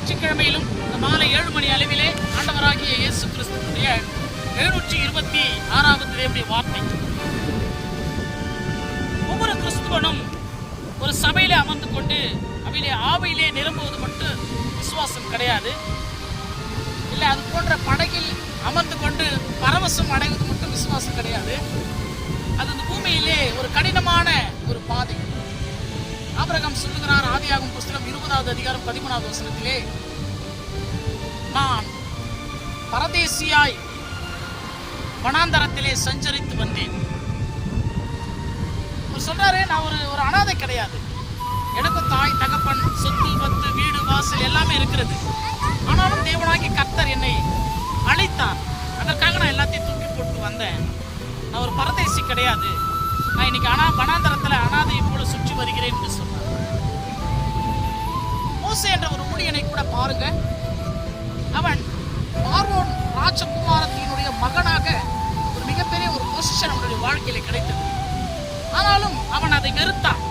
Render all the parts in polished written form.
ஞாயிற்றுக்கிழமையிலும் இந்த மாலை 7 மணி அளவிலே ஆண்டவராகிய இயேசு கிறிஸ்துவுடைய 726வது தேவனுடைய வார்த்தை. ஒவ்வொரு கிறிஸ்துவனும் ஒரு சபையிலே அமர்ந்து கொண்டு அவையிலே ஆவியிலே நிரம்புவது மட்டும் விசுவாசம் கிடையாது. இல்லை அது போன்ற படகில் அமர்ந்து கொண்டு பரவசம் அடைவது மட்டும் விசுவாசம் கிடையாது. அது இந்த பூமியிலே ஒரு கடினமான ஒரு பாதை. ஆபிரகாம் சொல்லுகிறார், ஆதியாகமம் புஸ்தகம் 20வது அதிகாரம் 13வது வசனத்திலே, நான் பரதேசியாய் வனாந்தரத்திலே சஞ்சரித்து வந்தேன். சொல்றாரு, நான் ஒரு அனாதை கிடையாது. எனக்கு தாய் தகப்பன் சொத்து பத்து வீடு வாசல் எல்லாமே இருக்கிறது. ஆனாலும் தேவனாகி கர்த்தர் என்னை அழைத்தார். அதற்காக நான் எல்லாத்தையும் தூக்கி போட்டு வந்தேன். நான் ஒரு பரதேசி கிடையாது. நான் இன்னைக்கு வனாந்தரத்தில் அனாதையை போல சுற்றி வருகிறேன் என்று சொன்னார். மோசே என்ற ஒரு ஊழியனை கூட பாருங்க. அவன் பார்வோன் ராஜகுமாரத்தினுடைய மகனாக ஒரு மிகப்பெரிய ஒரு பொசிஷன் அவனுடைய வாழ்க்கையில கிடைத்தது. ஆனாலும் அவன் அதை வெறுத்தான்.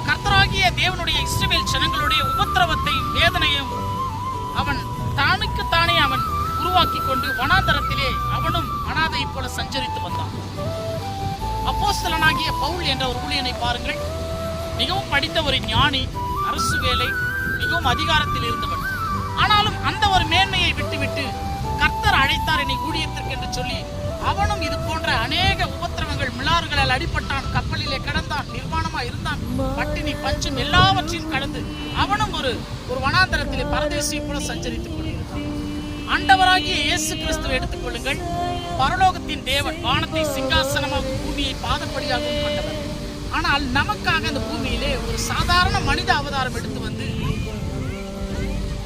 கர்த்தராகிய தேவனுடைய இஸ்ரவேல் ஜனங்களுடைய உபத்திரவத்தையும் வேதனையும் அவன் தானுக்குத்தானே அவன் உருவாக்கி கொண்டு வனாந்தரத்திலே அவனும் அனாதையை போல சஞ்சரித்து வந்தான். அப்போஸ்தலனாகிய பவுல் என்ற ஒரு ஊழியனை பாருங்கள். மிகவும் படித்த ஒரு ஞானி, அரசு வேலை, மிகவும் அதிகாரத்தில் இருந்தவன். ஆனாலும் அந்த ஒரு மேன்மையை விட்டுவிட்டு கர்த்தர் அழைத்தார் என்னை ஊழியத்திற்கு என்று சொல்லி அவனும் இது போன்ற அநேக உபத்திரவங்கள் மிளாறுகளால் அடிபட்டான். கப்பலிலே கடந்தான், நிர்வாணமா இருந்தான், பட்டினி பஞ்சம் எல்லாவற்றையும் கடந்து அவனும் ஒரு வனாந்தரத்திலே பரதேசியை போல சஞ்சரித்துக் கொண்டிருந்தான். ஆண்டவராகிய இயேசு கிறிஸ்துவை எடுத்துக் கொள்ளுங்கள். பரலோகத்தின் தேவன், வானத்தை சிங்காசனமாகவும் பூமியை பாதப்படியாகவும் கொண்டவர். ஆனால் நமக்காக இந்த பூமியிலே ஒரு சாதாரண மனித அவதாரம் எடுத்து வந்து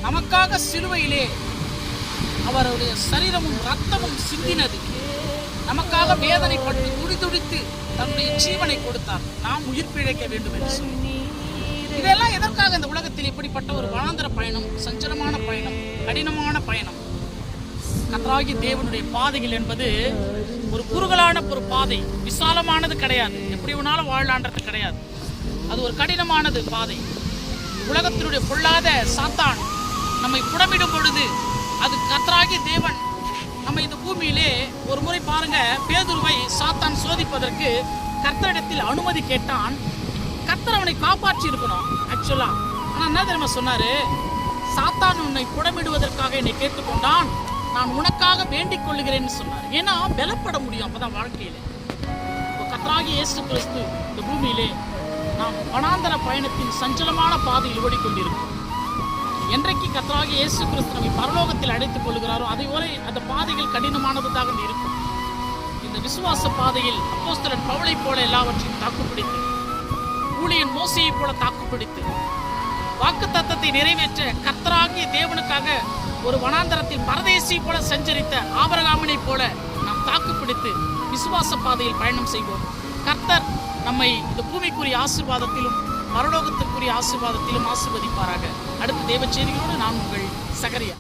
நமக்காக சிலுவையிலே அவருடைய சரீரமும் ரத்தமும் சிந்தினது, நமக்காக வேதனைப்பட்டு துடிதுடித்து தன்னுடைய ஜீவனை கொடுத்தார். நாம் உயிர் பிழைக்க வேண்டும் என்று சொல்லி இதெல்லாம் எதற்காக இந்த உலகத்தில் இப்படிப்பட்ட ஒரு வனாந்தர பயணம், சஞ்சலமான பயணம், கடினமான பயணம்? கர்த்தராகிய தேவனுடைய பாதைகள் என்பது ஒரு குறுகலான ஒரு பாதை, விசாலமானது கிடையாது. எப்படி வேணாலும் வாழலான்றது கிடையாது. அது ஒரு கடினமானது பாதை. உலகத்தினுடைய பொல்லாத சாத்தான் நம்மை புடமிடும் பொழுது அது கர்த்தராகிய தேவன் நம்ம இந்த பூமியிலே ஒரு முறை பாருங்க, பேதுருவை சாத்தான் சோதிப்பதற்கு கர்த்தரிடத்தில் அனுமதி கேட்டான். கர்த்தர் அவனை காப்பாற்றி இருக்கணும் ஆக்சுவலா. ஆனா என்ன தெரியுமா சொன்னாரு? சாத்தான் உன்னை புடமிடுவதற்காக என்னை கேட்டுக்கொண்டான், நான் உனக்காக வேண்டிக் கொள்ளுகிறேன்னு சொன்னார். ஏன்னா பலப்பட முடியும் அப்பதான் வாழ்க்கையில. கர்த்தராகிய இயேசு கிறிஸ்து இந்த பூமியிலே நாம் வனாந்தர பயணத்தின் சஞ்சலமான பாதையில் ஓடிக்கொண்டிருக்கிறோம். என்றைக்கு கர்த்தராகிய இயேசு கிறிஸ்து நம்மை பரலோகத்தில் அழைத்துக் கொள்கிறாரோ அதை போல அந்த பாதைகள் கடினமானதாக இருக்கும். இந்த விசுவாச பாதையில் அப்போஸ்தலன் பவுலை போல எல்லாவற்றையும் தாக்குப்பிடித்து, ஊழியன் மோசையை போல தாக்குப்பிடித்து, வாக்கு தத்தத்தை நிறைவேற்ற கர்த்தராகிய தேவனுக்காக ஒரு வனாந்தரத்தில் பரதேசி போல சஞ்சரித்த ஆபிரகாமினை போல நாம் தாக்குப்பிடித்து விசுவாச பாதையில் பயணம் செய்வோம். கர்த்தர் நம்மை இந்த பூமிக்குரிய ஆசீர்வாதத்திலும் பரலோகத்திற்குரிய ஆசீர்வாதத்திலும் ஆசீர்வதிப்பாராக. அடுத்த தேவ செய்திகளோடு நான் உங்கள் சகரியா.